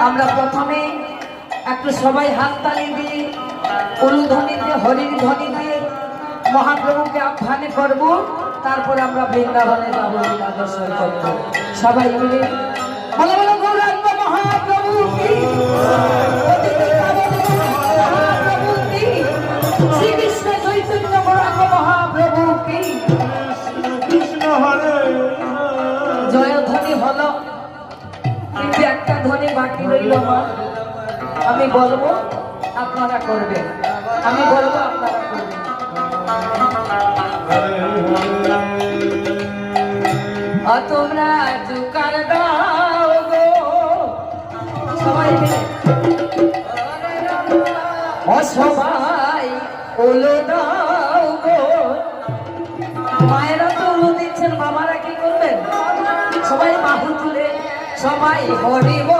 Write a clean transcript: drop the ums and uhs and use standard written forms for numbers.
আমরা প্রথমে একটু সবাই হাততালি দিয়ে উলুধ্বনি দিয়ে হরির ধ্বনি দিয়ে মহাপ্রভুকে আহ্বান করব, তারপর আমরা বৃন্দাবনে যাবো, লীলা দর্শন করব। সবাই মিলে বলো বলো গৌরাঙ্গ মহাপ্রভু কি, মহাপ্রভু কি, শ্রীকৃষ্ণ চৈতন্য গৌরাঙ্গ মহাপ্রভু কি। জয়ধ্বনি হলো, কিন্তু একটা ধ্বনি বাকি রইল আমার। আমি বলবো আপনারা করবেন, আমি বলবো আপনারা করবেন। তোমরা জুকার দাও গো সবাই মিলে, সবাই ওলো দাও গো। মায়েরা তো ওলো দিচ্ছেন, বাবারা কি করবেন? সবাই বাহু তুলে সবাই হরিব।